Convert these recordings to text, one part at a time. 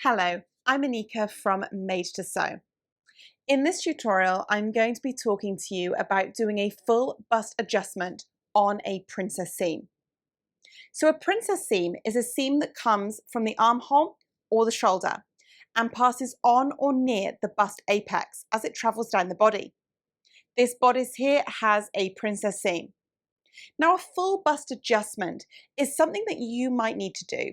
Hello, I'm ANEKA from Made to Sew. In this tutorial, I'm going to be talking to you about doing a full bust adjustment on a princess seam. So a princess seam is a seam that comes from the armhole or the shoulder and passes on or near the bust apex as it travels down the body. This bodice here has a princess seam. Now, a full bust adjustment is something that you might need to do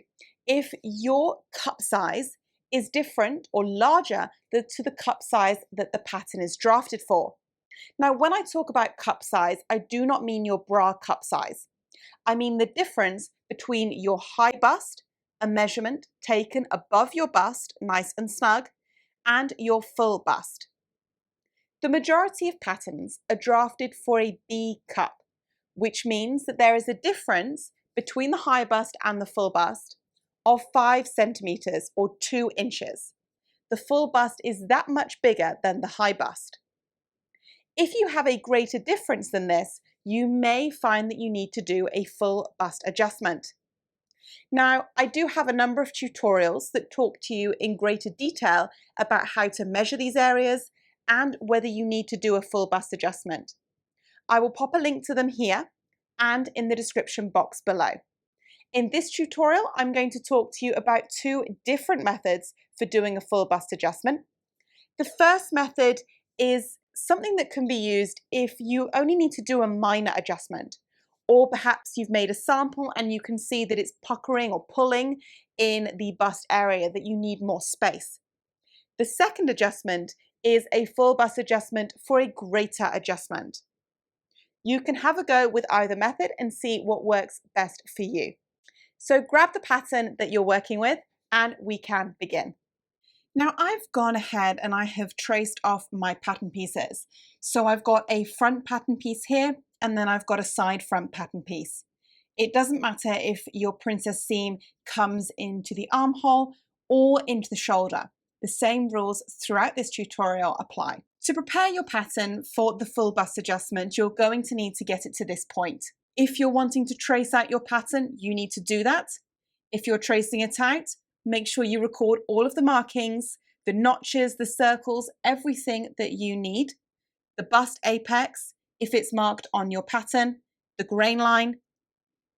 if your cup size is different or larger to the cup size that the pattern is drafted for. Now, when I talk about cup size, I do not mean your bra cup size. I mean the difference between your high bust, a measurement taken above your bust, nice and snug, and your full bust. The majority of patterns are drafted for a B cup, which means that there is a difference between the high bust and the full bust of 5 centimeters or 2 inches. The full bust is that much bigger than the high bust. If you have a greater difference than this, you may find that you need to do a full bust adjustment. Now, I do have a number of tutorials that talk to you in greater detail about how to measure these areas and whether you need to do a full bust adjustment. I will pop a link to them here and in the description box below. In this tutorial, I'm going to talk to you about 2 different methods for doing a full bust adjustment. The first method is something that can be used if you only need to do a minor adjustment, or perhaps you've made a sample and you can see that it's puckering or pulling in the bust area that you need more space. The second adjustment is a full bust adjustment for a greater adjustment. You can have a go with either method and see what works best for you. So grab the pattern that you're working with and we can begin. Now I've gone ahead and I have traced off my pattern pieces. So I've got a front pattern piece here and then I've got a side front pattern piece. It doesn't matter if your princess seam comes into the armhole or into the shoulder. The same rules throughout this tutorial apply. To prepare your pattern for the full bust adjustment, you're going to need to get it to this point. If you're wanting to trace out your pattern, you need to do that. If you're tracing it out, make sure you record all of the markings, the notches, the circles, everything that you need. The bust apex, if it's marked on your pattern, the grain line.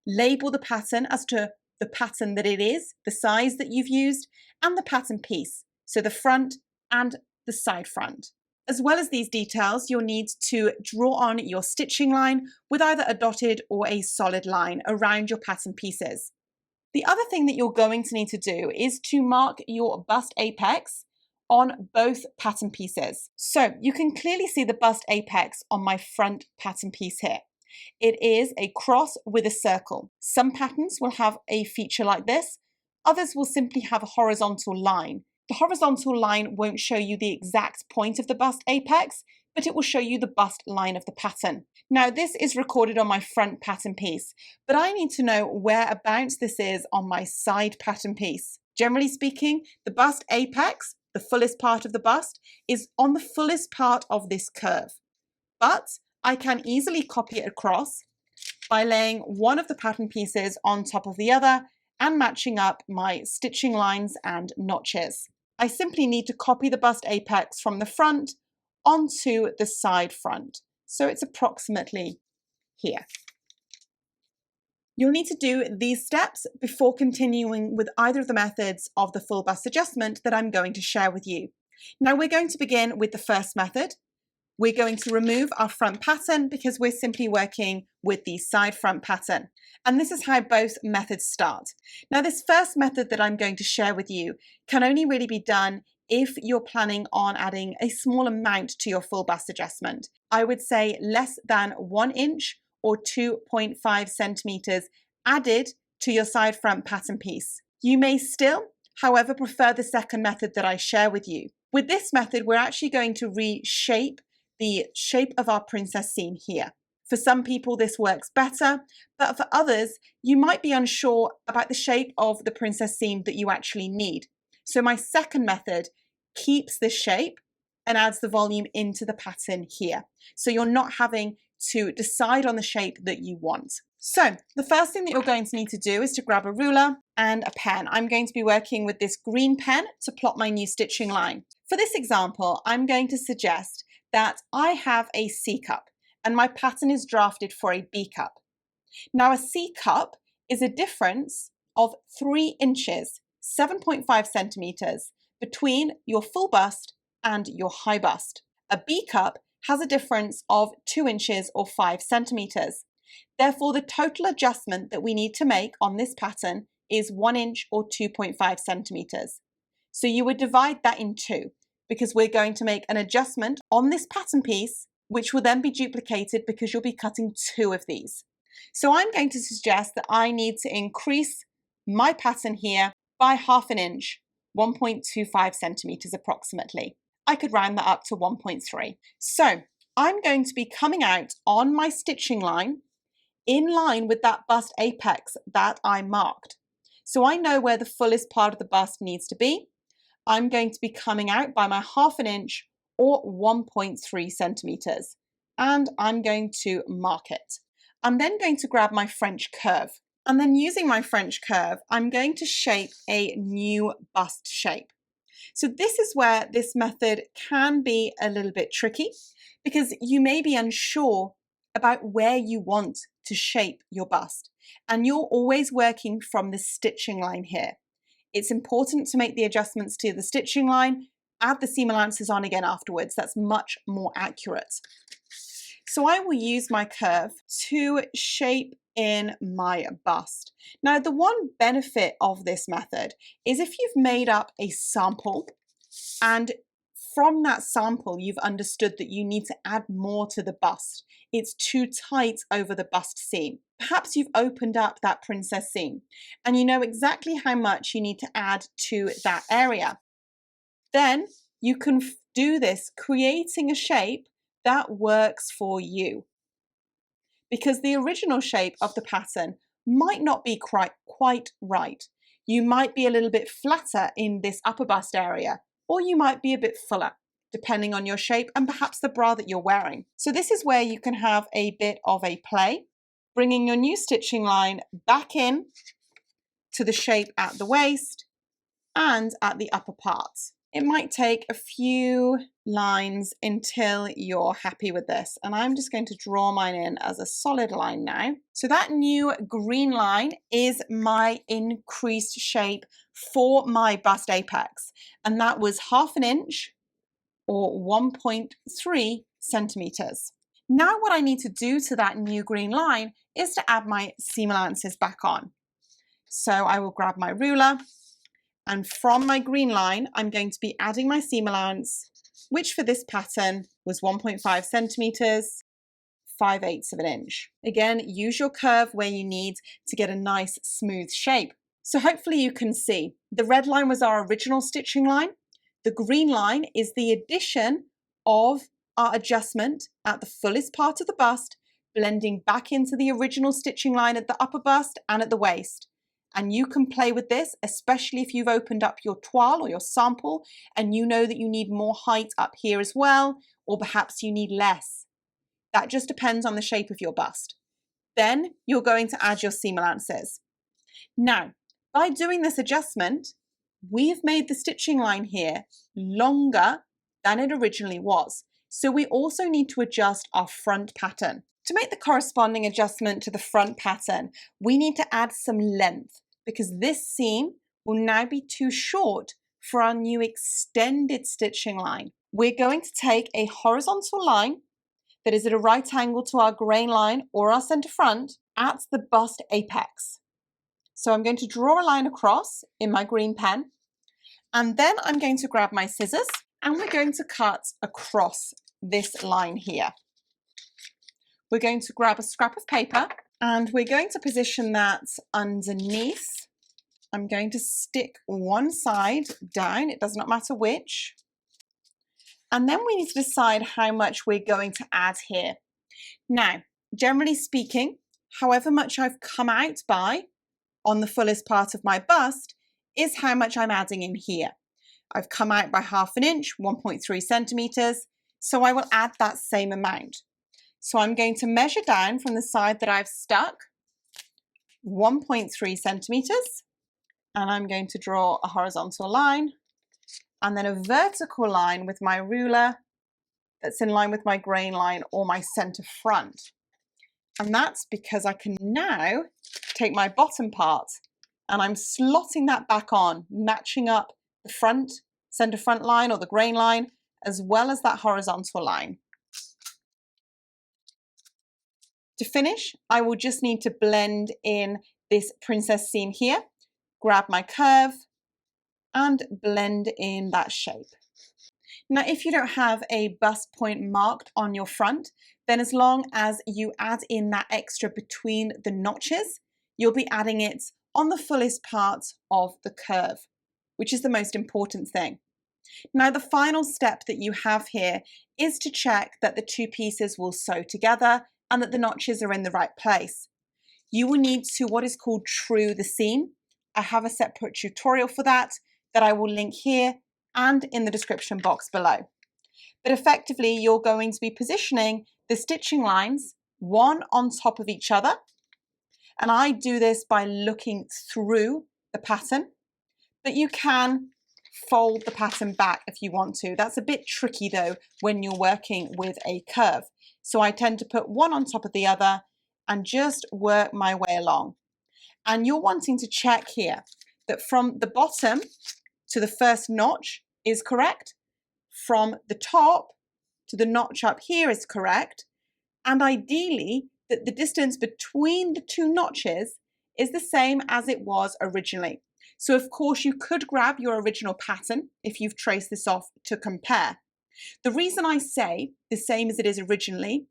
Label the pattern as to the pattern that it is, the size that you've used, and the pattern piece. So the front and the side front. As well as these details, you'll need to draw on your stitching line with either a dotted or a solid line around your pattern pieces. The other thing that you're going to need to do is to mark your bust apex on both pattern pieces. So you can clearly see the bust apex on my front pattern piece here. It is a cross with a circle. Some patterns will have a feature like this, others will simply have a horizontal line. The horizontal line won't show you the exact point of the bust apex, but it will show you the bust line of the pattern. Now this is recorded on my front pattern piece, but I need to know whereabouts this is on my side pattern piece. Generally speaking, the bust apex, the fullest part of the bust, is on the fullest part of this curve. But I can easily copy it across by laying one of the pattern pieces on top of the other and matching up my stitching lines and notches. I simply need to copy the bust apex from the front onto the side front. So it's approximately here. You'll need to do these steps before continuing with either of the methods of the full bust adjustment that I'm going to share with you. Now we're going to begin with the first method. We're going to remove our front pattern because we're simply working with the side front pattern. And this is how both methods start. Now this first method that I'm going to share with you can only really be done if you're planning on adding a small amount to your full bust adjustment. I would say less than 1 inch or 2.5 centimeters added to your side front pattern piece. You may still, however, prefer the second method that I share with you. With this method, we're actually going to reshape the shape of our princess seam here. For some people this works better, but for others you might be unsure about the shape of the princess seam that you actually need. So my second method keeps this shape and adds the volume into the pattern here. So you're not having to decide on the shape that you want. So the first thing that you're going to need to do is to grab a ruler and a pen. I'm going to be working with this green pen to plot my new stitching line. For this example, I'm going to suggest that I have a C cup and my pattern is drafted for a B cup. Now a C cup is a difference of 3 inches, 7.5 centimeters between your full bust and your high bust. A B cup has a difference of 2 inches or 5 centimeters. Therefore, the total adjustment that we need to make on this pattern is 1 inch or 2.5 centimeters. So you would divide that in 2 because we're going to make an adjustment on this pattern piece, which will then be duplicated because you'll be cutting 2 of these. So I'm going to suggest that I need to increase my pattern here by ½ inch, 1.25 centimeters approximately. I could round that up to 1.3. So I'm going to be coming out on my stitching line in line with that bust apex that I marked. So I know where the fullest part of the bust needs to be. I'm going to be coming out by my ½ inch or 1.3 centimeters, and I'm going to mark it. I'm then going to grab my French curve, and then using my French curve, I'm going to shape a new bust shape. So this is where this method can be a little bit tricky because you may be unsure about where you want to shape your bust, and you're always working from the stitching line here. It's important to make the adjustments to the stitching line, add the seam allowances on again afterwards. That's much more accurate. So I will use my curve to shape in my bust. Now, the one benefit of this method is if you've made up a sample and from that sample, you've understood that you need to add more to the bust. It's too tight over the bust seam. Perhaps you've opened up that princess seam and you know exactly how much you need to add to that area. Then you can do this, creating a shape that works for you. Because the original shape of the pattern might not be quite right. You might be a little bit flatter in this upper bust area, or you might be a bit fuller, depending on your shape and perhaps the bra that you're wearing. So this is where you can have a bit of a play, bringing your new stitching line back in to the shape at the waist and at the upper part. It might take a few lines until you're happy with this. And I'm just going to draw mine in as a solid line now. So that new green line is my increased shape for my bust apex. And that was ½ inch or 1.3 centimeters. Now what I need to do to that new green line is to add my seam allowances back on. So I will grab my ruler, and from my green line, I'm going to be adding my seam allowance, which for this pattern was 1.5 centimeters, 5/8 of an inch. Again, use your curve where you need to get a nice smooth shape. So hopefully you can see the red line was our original stitching line. The green line is the addition of our adjustment at the fullest part of the bust, blending back into the original stitching line at the upper bust and at the waist. And you can play with this, especially if you've opened up your toile or your sample and you know that you need more height up here as well, or perhaps you need less. That just depends on the shape of your bust. Then you're going to add your seam allowances. Now, by doing this adjustment, we've made the stitching line here longer than it originally was. So we also need to adjust our front pattern. To make the corresponding adjustment to the front pattern, we need to add some length because this seam will now be too short for our new extended stitching line. We're going to take a horizontal line that is at a right angle to our grain line or our center front at the bust apex. So I'm going to draw a line across in my green pen, and then I'm going to grab my scissors and we're going to cut across this line here. We're going to grab a scrap of paper and we're going to position that underneath. I'm going to stick one side down, it does not matter which. And then we need to decide how much we're going to add here. Now, generally speaking, however much I've come out by on the fullest part of my bust is how much I'm adding in here. I've come out by ½ inch, 1.3 centimeters, so I will add that same amount. So I'm going to measure down from the side that I've stuck 1.3 centimeters, and I'm going to draw a horizontal line and then a vertical line with my ruler that's in line with my grain line or my center front. And that's because I can now take my bottom part and I'm slotting that back on, matching up the front, center front line or the grain line, as well as that horizontal line. To finish, I will just need to blend in this princess seam here, grab my curve and blend in that shape. Now, if you don't have a bust point marked on your front, then as long as you add in that extra between the notches, you'll be adding it on the fullest part of the curve, which is the most important thing. Now, the final step that you have here is to check that the two pieces will sew together and that the notches are in the right place. You will need to what is called true the seam. I have a separate tutorial for that I will link here and in the description box below. But effectively, you're going to be positioning the stitching lines one on top of each other. And I do this by looking through the pattern, but you can fold the pattern back if you want to. That's a bit tricky though when you're working with a curve. So I tend to put one on top of the other and just work my way along. And you're wanting to check here that from the bottom to the first notch is correct, from the top to the notch up here is correct, and ideally that the distance between the two notches is the same as it was originally. So of course you could grab your original pattern if you've traced this off to compare. The reason I say the same as it is originally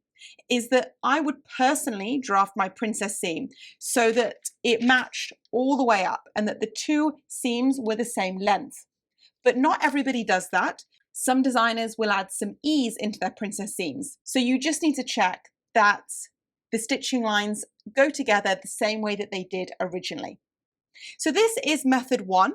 is that I would personally draft my princess seam so that it matched all the way up and that the two seams were the same length. But not everybody does that. Some designers will add some ease into their princess seams. So you just need to check that the stitching lines go together the same way that they did originally. So this is method one,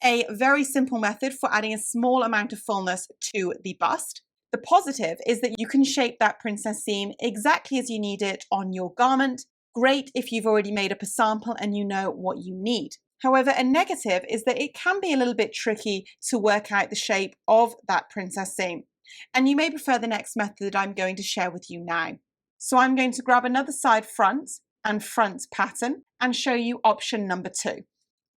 a very simple method for adding a small amount of fullness to the bust. The positive is that you can shape that princess seam exactly as you need it on your garment. Great if you've already made up a sample and you know what you need. However, a negative is that it can be a little bit tricky to work out the shape of that princess seam. And you may prefer the next method that I'm going to share with you now. So I'm going to grab another side front and front pattern and show you option number 2.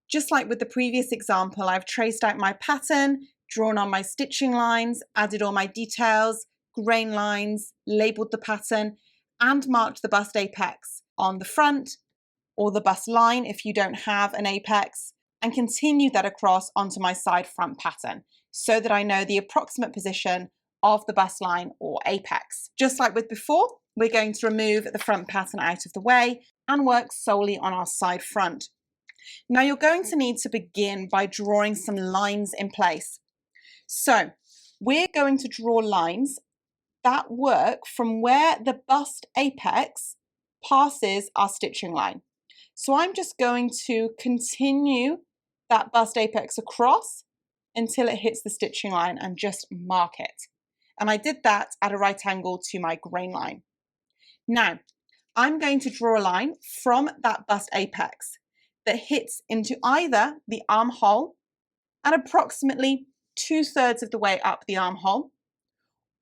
Just like with the previous example, I've traced out my pattern, drawn on my stitching lines, added all my details, grain lines, labeled the pattern, and marked the bust apex on the front or the bust line if you don't have an apex, and continued that across onto my side front pattern so that I know the approximate position of the bust line or apex. Just like with before, we're going to remove the front pattern out of the way and work solely on our side front. Now you're going to need to begin by drawing some lines in place. So we're going to draw lines that work from where the bust apex passes our stitching line. So I'm just going to continue that bust apex across until it hits the stitching line and just mark it. And I did that at a right angle to my grain line. Now I'm going to draw a line from that bust apex that hits into either the armhole at approximately 2/3 of the way up the armhole,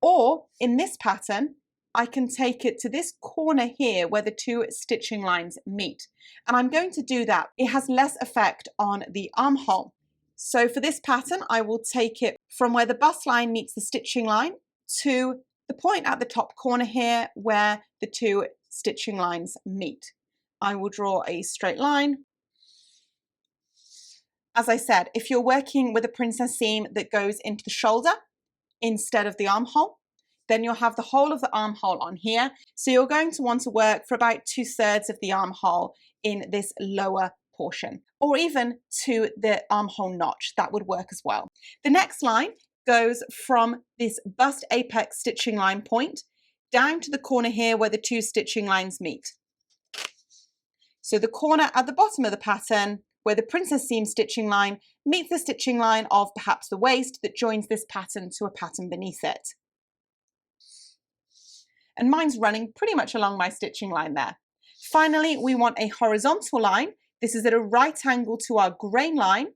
or in this pattern, I can take it to this corner here where the two stitching lines meet. And I'm going to do that. It has less effect on the armhole. So for this pattern, I will take it from where the bust line meets the stitching line to the point at the top corner here where the two stitching lines meet. I will draw a straight line. As I said, if you're working with a princess seam that goes into the shoulder instead of the armhole, then you'll have the whole of the armhole on here. So you're going to want to work for about 2/3 of the armhole in this lower portion, or even to the armhole notch. That would work as well. The next line goes from this bust apex stitching line point down to the corner here where the two stitching lines meet. So the corner at the bottom of the pattern where the princess seam stitching line meets the stitching line of perhaps the waist that joins this pattern to a pattern beneath it. and mine's running pretty much along my stitching line there. Finally, we want a horizontal line. This is at a right angle to our grain line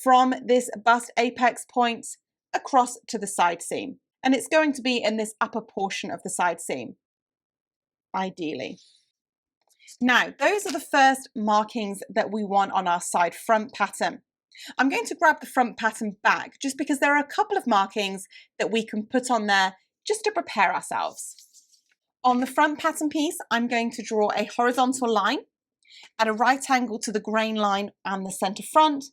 from this bust apex point across to the side seam. And it's going to be in this upper portion of the side seam, ideally. Now, those are the first markings that we want on our side front pattern. I'm going to grab the front pattern back just because there are a couple of markings that we can put on there just to prepare ourselves. On the front pattern piece, I'm going to draw a horizontal line at a right angle to the grain line and the center front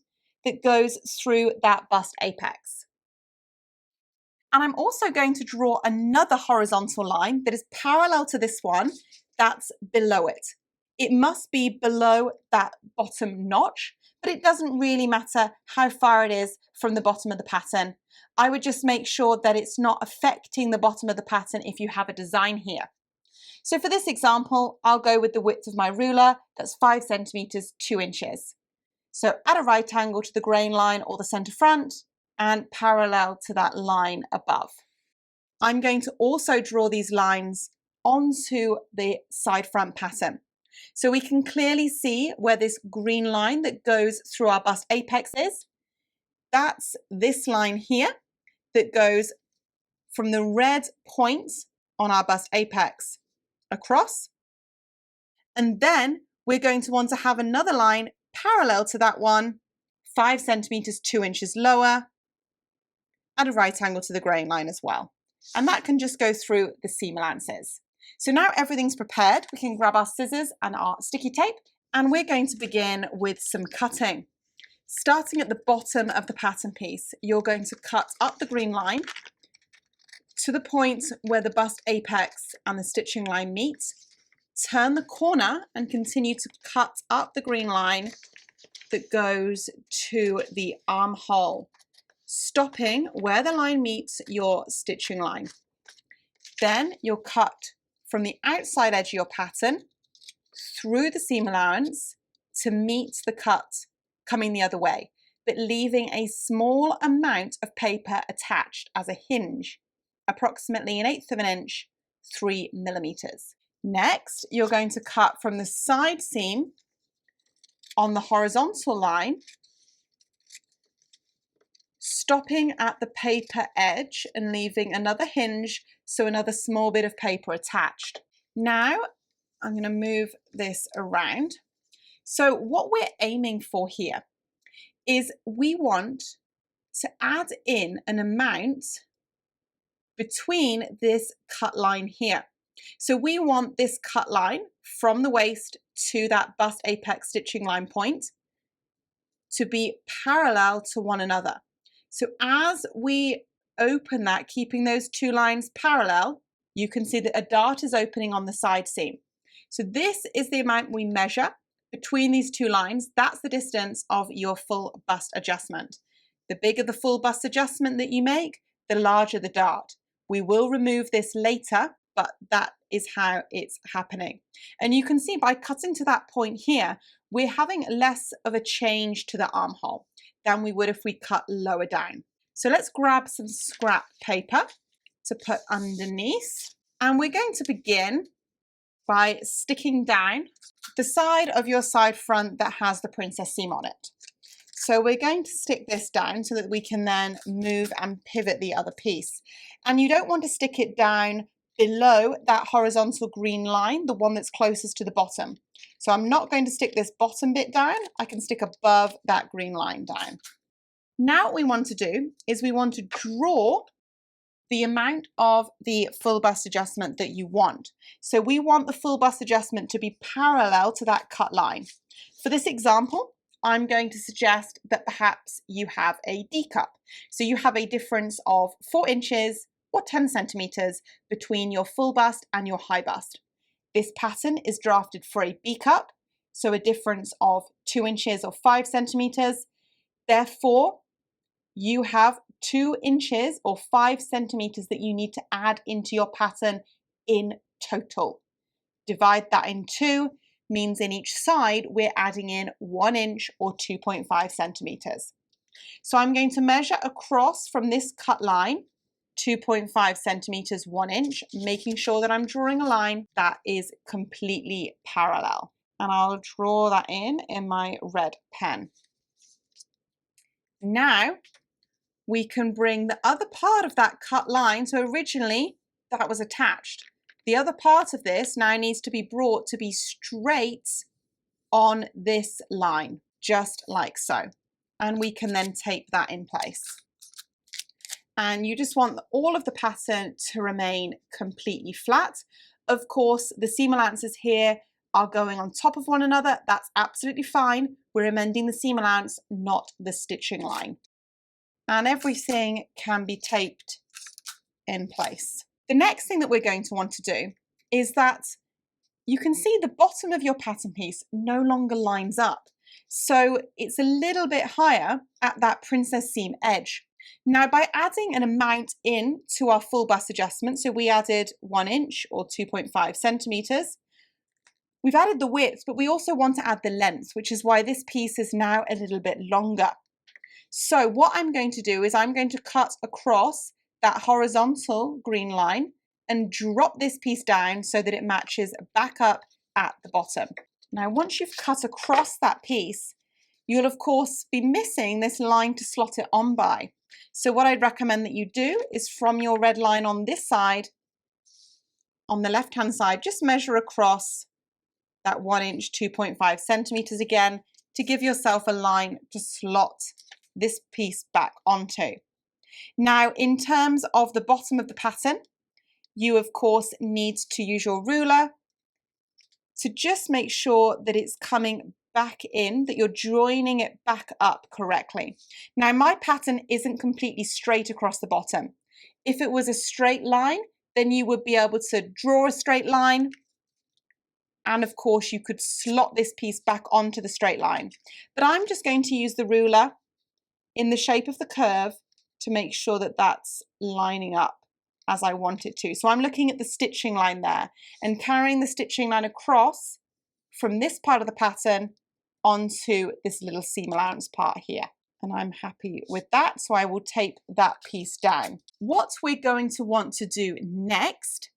that goes through that bust apex. And I'm also going to draw another horizontal line that is parallel to this one that's below it. It must be below that bottom notch, but it doesn't really matter how far it is from the bottom of the pattern. I would just make sure that it's not affecting the bottom of the pattern if you have a design here. So for this example, I'll go with the width of my ruler, that's 5 centimeters, 2 inches. So at a right angle to the grain line or the center front and parallel to that line above. I'm going to also draw these lines onto the side front pattern. So we can clearly see where this green line that goes through our bust apex is. That's this line here that goes from the red point on our bust apex across. And then we're going to want to have another line parallel to that one, 5 centimeters, 2 inches lower, at a right angle to the grain line as well. And that can just go through the seam allowances. So now everything's prepared, we can grab our scissors and our sticky tape, and we're going to begin with some cutting. Starting at the bottom of the pattern piece, you're going to cut up the green line to the point where the bust apex and the stitching line meet. Turn the corner and continue to cut up the green line that goes to the armhole, stopping where the line meets your stitching line. Then you'll cut from the outside edge of your pattern through the seam allowance to meet the cut coming the other way, but leaving a small amount of paper attached as a hinge, approximately 1/8 of an inch, 3 millimeters. Next, you're going to cut from the side seam on the horizontal line, stopping at the paper edge and leaving another hinge, so another small bit of paper attached. Now, I'm going to move this around. So what we're aiming for here is we want to add in an amount between this cut line here. So we want this cut line from the waist to that bust apex stitching line point to be parallel to one another. So as we open that, keeping those two lines parallel, you can see that a dart is opening on the side seam. So this is the amount we measure between these two lines. That's the distance of your full bust adjustment. The bigger the full bust adjustment that you make, the larger the dart. We will remove this later, but that is how it's happening. And you can see by cutting to that point here, we're having less of a change to the armhole than we would if we cut lower down. So let's grab some scrap paper to put underneath. And we're going to begin by sticking down the side of your side front that has the princess seam on it. So we're going to stick this down so that we can then move and pivot the other piece. And you don't want to stick it down below that horizontal green line, the one that's closest to the bottom. So I'm not going to stick this bottom bit down, I can stick above that green line down. Now what we want to do is we want to draw the amount of the full bust adjustment that you want. So we want the full bust adjustment to be parallel to that cut line. For this example, I'm going to suggest that perhaps you have a D cup. So you have a difference of 4 inches or 10 centimeters between your full bust and your high bust. This pattern is drafted for a B cup, so a difference of 2 inches or 5 centimeters. Therefore, you have 2 inches or 5 centimeters that you need to add into your pattern in total. Divide that in 2, means in each side we're adding in 1 inch or 2.5 centimeters. So I'm going to measure across from this cut line 2.5 centimeters, 1 inch, making sure that I'm drawing a line that is completely parallel. And I'll draw that in my red pen. Now we can bring the other part of that cut line. So originally that was attached. The other part of this now needs to be brought to be straight on this line, just like so. And we can then tape that in place. And you just want all of the pattern to remain completely flat. Of course, the seam allowances here are going on top of one another. That's absolutely fine. We're amending the seam allowance, not the stitching line. And everything can be taped in place. The next thing that we're going to want to do is that you can see the bottom of your pattern piece no longer lines up. So it's a little bit higher at that princess seam edge. Now, by adding an amount in to our full bust adjustment, so we added 1 inch or 2.5 centimeters, we've added the width, but we also want to add the length, which is why this piece is now a little bit longer. So what I'm going to do is I'm going to cut across that horizontal green line and drop this piece down so that it matches back up at the bottom. Now, once you've cut across that piece, you'll of course be missing this line to slot it on by. So what I'd recommend that you do is from your red line on this side, on the left-hand side, just measure across that 1 inch, 2.5 centimeters again, to give yourself a line to slot this piece back onto. Now, in terms of the bottom of the pattern, you of course need to use your ruler to just make sure that it's coming back in, that you're joining it back up correctly. Now, my pattern isn't completely straight across the bottom. If it was a straight line, then you would be able to draw a straight line, and of course you could slot this piece back onto the straight line. But I'm just going to use the ruler in the shape of the curve to make sure that that's lining up as I want it to. So I'm looking at the stitching line there and carrying the stitching line across from this part of the pattern onto this little seam allowance part here. And I'm happy with that, so I will tape that piece down. What we're going to want to do next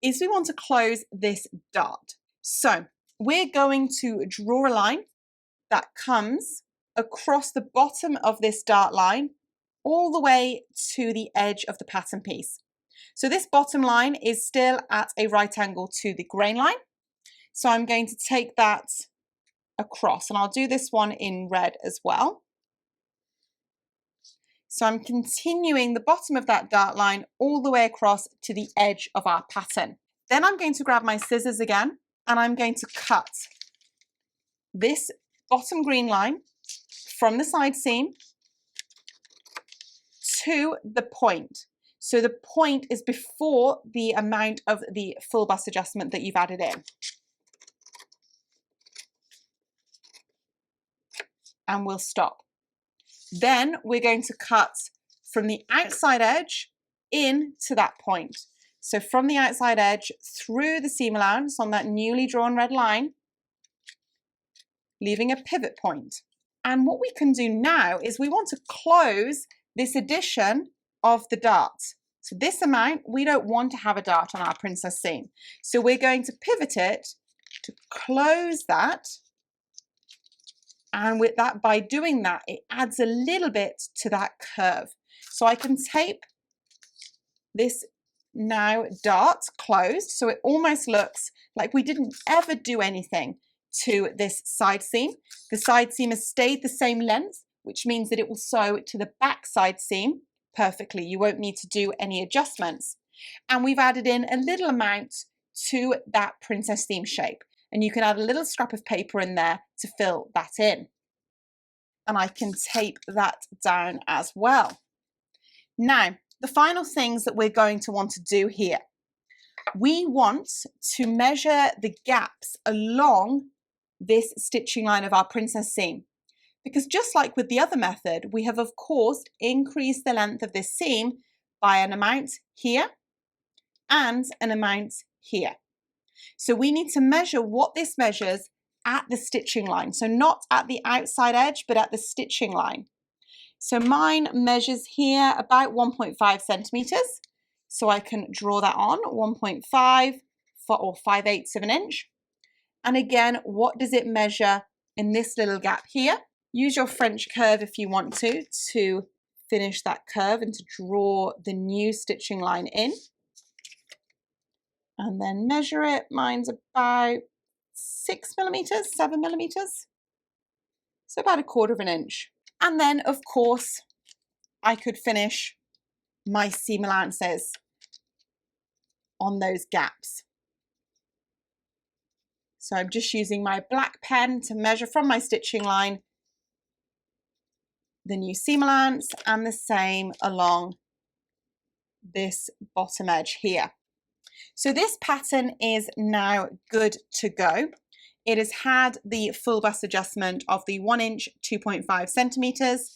is we want to close this dart. So we're going to draw a line that comes across the bottom of this dart line all the way to the edge of the pattern piece. So this bottom line is still at a right angle to the grain line. So I'm going to take that across, and I'll do this one in red as well. So I'm continuing the bottom of that dart line all the way across to the edge of our pattern. Then I'm going to grab my scissors again, and I'm going to cut this bottom green line from the side seam to the point. So the point is before the amount of the full bust adjustment that you've added in. And we'll stop. Then we're going to cut from the outside edge in to that point. So from the outside edge through the seam allowance on that newly drawn red line, leaving a pivot point. And what we can do now is we want to close this addition of the dart. So this amount, we don't want to have a dart on our princess seam. So we're going to pivot it to close that. And with that, by doing that, it adds a little bit to that curve. So I can tape this now dart closed. So it almost looks like we didn't ever do anything to this side seam. The side seam has stayed the same length, which means that it will sew to the back side seam perfectly. You won't need to do any adjustments. And we've added in a little amount to that princess seam shape. And you can add a little scrap of paper in there to fill that in. And I can tape that down as well. Now, the final things that we're going to want to do here. We want to measure the gaps along this stitching line of our princess seam. Because just like with the other method, we have of course increased the length of this seam by an amount here and an amount here. So we need to measure what this measures at the stitching line. So not at the outside edge, but at the stitching line. So mine measures here about 1.5 centimeters. So I can draw that on 1.5 or 5/8 of an inch. And again, what does it measure in this little gap here? Use your French curve if you want to finish that curve and to draw the new stitching line in. And then measure it. Mine's about 6 millimeters, 7 millimeters. So about 1/4 of an inch. And then of course, I could finish my seam allowances on those gaps. So I'm just using my black pen to measure from my stitching line the new seam allowance and the same along this bottom edge here. So this pattern is now good to go. It has had the full bust adjustment of the 1 inch, 2.5 centimeters.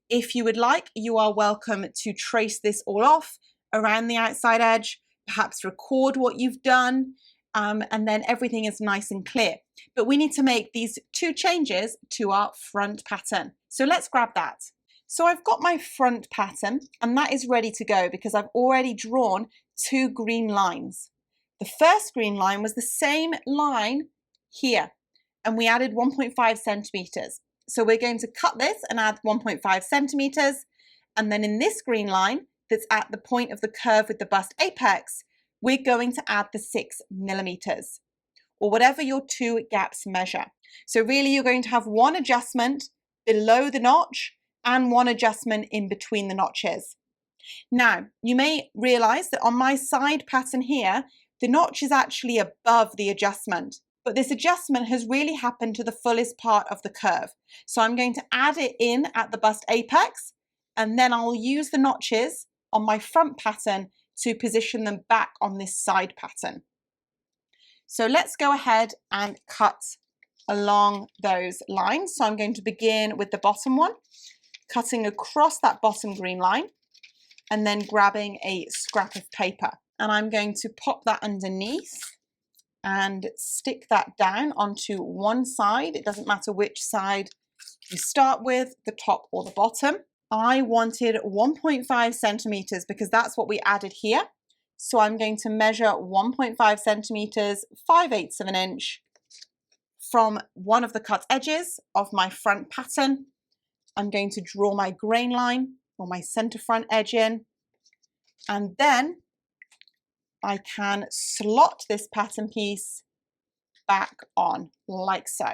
If you would like, you are welcome to trace this all off around the outside edge, perhaps record what you've done, and then everything is nice and clear. But we need to make these 2 changes to our front pattern. So let's grab that. So I've got my front pattern and that is ready to go because I've already drawn 2 green lines. The first green line was the same line here and we added 1.5 centimeters. So we're going to cut this and add 1.5 centimeters. And then in this green line that's at the point of the curve with the bust apex, we're going to add the 6 millimeters or whatever your 2 gaps measure. So really you're going to have 1 adjustment below the notch and 1 adjustment in between the notches. Now, you may realize that on my side pattern here, the notch is actually above the adjustment, but this adjustment has really happened to the fullest part of the curve. So I'm going to add it in at the bust apex, and then I'll use the notches on my front pattern to position them back on this side pattern. So let's go ahead and cut along those lines. So I'm going to begin with the bottom one, cutting across that bottom green line and then grabbing a scrap of paper. And I'm going to pop that underneath and stick that down onto one side. It doesn't matter which side you start with, the top or the bottom. I wanted 1.5 centimeters because that's what we added here. So I'm going to measure 1.5 centimeters, 5/8 of an inch from one of the cut edges of my front pattern. I'm going to draw my grain line or my center front edge in, and then I can slot this pattern piece back on like so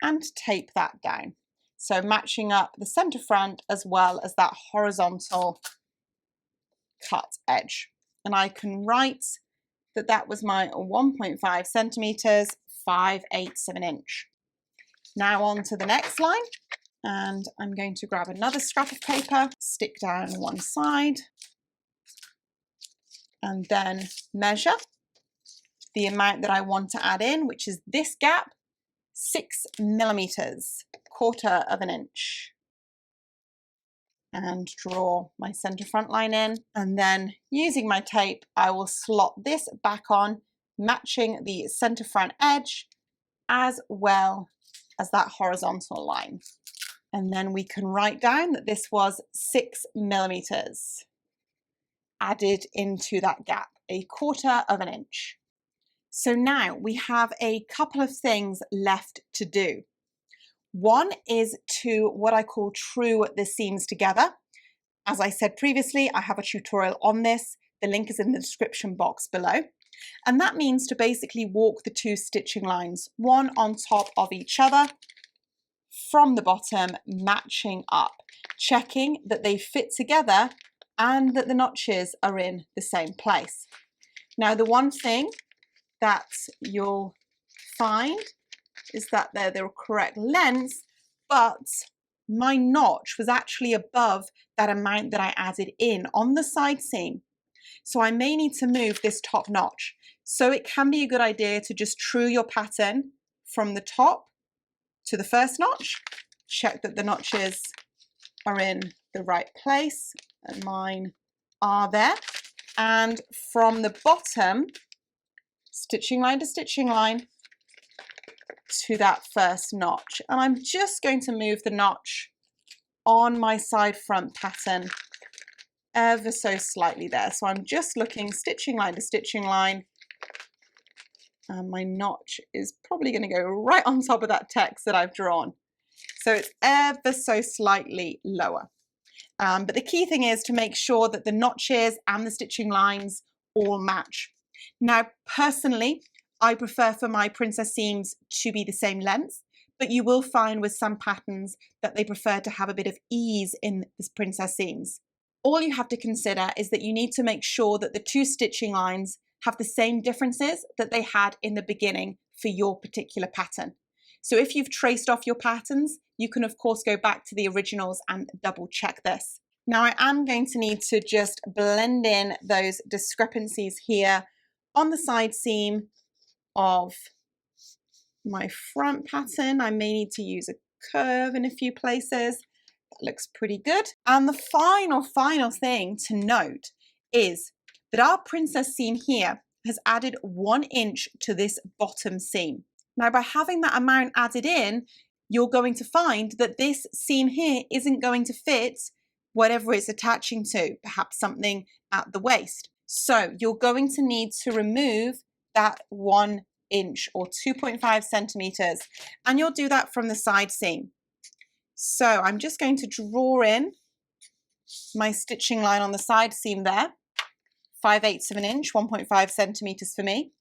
and tape that down. So matching up the center front as well as that horizontal cut edge. And I can write that that was my 1.5 centimeters, 5/8 of an inch. Now on to the next line. And I'm going to grab another scrap of paper, stick down one side, and then measure the amount that I want to add in, which is this gap, 6 millimeters, 1/4 of an inch. And draw my center front line in. And then using my tape, I will slot this back on, matching the center front edge as well as that horizontal line. And then we can write down that this was 6 millimeters added into that gap, 1/4 of an inch. So now we have a couple of things left to do. One is to what I call true the seams together. As I said previously, I have a tutorial on this. The link is in the description box below. And that means to basically walk the 2 stitching lines, one on top of each other, from the bottom, matching up, checking that they fit together and that the notches are in the same place. Now, the one thing that you'll find is that they're the correct length, but my notch was actually above that amount that I added in on the side seam. So I may need to move this top notch. So it can be a good idea to just true your pattern from the top to the first notch, check that the notches are in the right place, and mine are there. And from the bottom, stitching line to stitching line to that first notch. And I'm just going to move the notch on my side front pattern ever so slightly there. So I'm just looking stitching line to stitching line, and my notch is probably going to go right on top of that text that I've drawn. So it's ever so slightly lower. But the key thing is to make sure that the notches and the stitching lines all match. Now, personally, I prefer for my princess seams to be the same length, but you will find with some patterns that they prefer to have a bit of ease in the princess seams. All you have to consider is that you need to make sure that the two stitching lines have the same differences that they had in the beginning for your particular pattern. So if you've traced off your patterns, you can of course go back to the originals and double check this. Now I am going to need to just blend in those discrepancies here on the side seam of my front pattern. I may need to use a curve in a few places. That looks pretty good. And the final thing to note is that our princess seam here has added 1 inch to this bottom seam. Now, by having that amount added in, you're going to find that this seam here isn't going to fit whatever it's attaching to, perhaps something at the waist. So you're going to need to remove that 1 inch or 2.5 centimeters, and you'll do that from the side seam. So I'm just going to draw in my stitching line on the side seam there, 5/8 of an inch, 1.5 centimeters for me.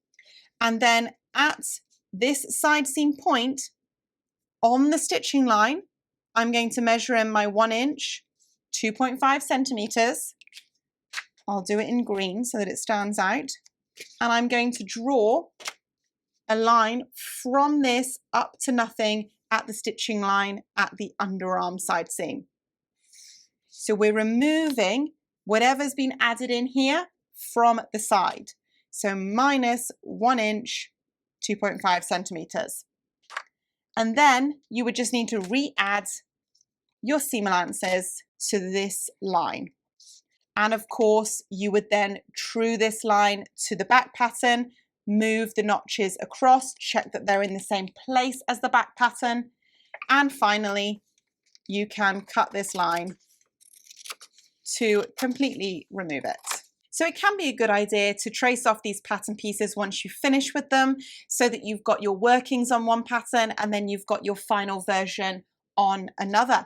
And then at this side seam point on the stitching line, I'm going to measure in my 1 inch, 2.5 centimeters. I'll do it in green so that it stands out. And I'm going to draw a line from this up to nothing at the stitching line at the underarm side seam. So we're removing whatever's been added in here from the side. So minus 1 inch, 2.5 centimeters. And then you would just need to re-add your seam allowances to this line. And of course, you would then true this line to the back pattern, move the notches across, check that they're in the same place as the back pattern. And finally, you can cut this line to completely remove it. So it can be a good idea to trace off these pattern pieces once you finish with them so that you've got your workings on one pattern and then you've got your final version on another.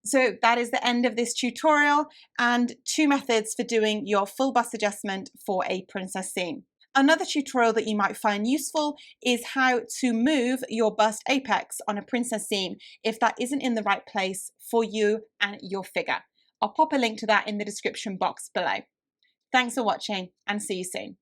So that is the end of this tutorial and 2 methods for doing your full bust adjustment for a princess seam. Another tutorial that you might find useful is how to move your bust apex on a princess seam if that isn't in the right place for you and your figure. I'll pop a link to that in the description box below. Thanks for watching and see you soon.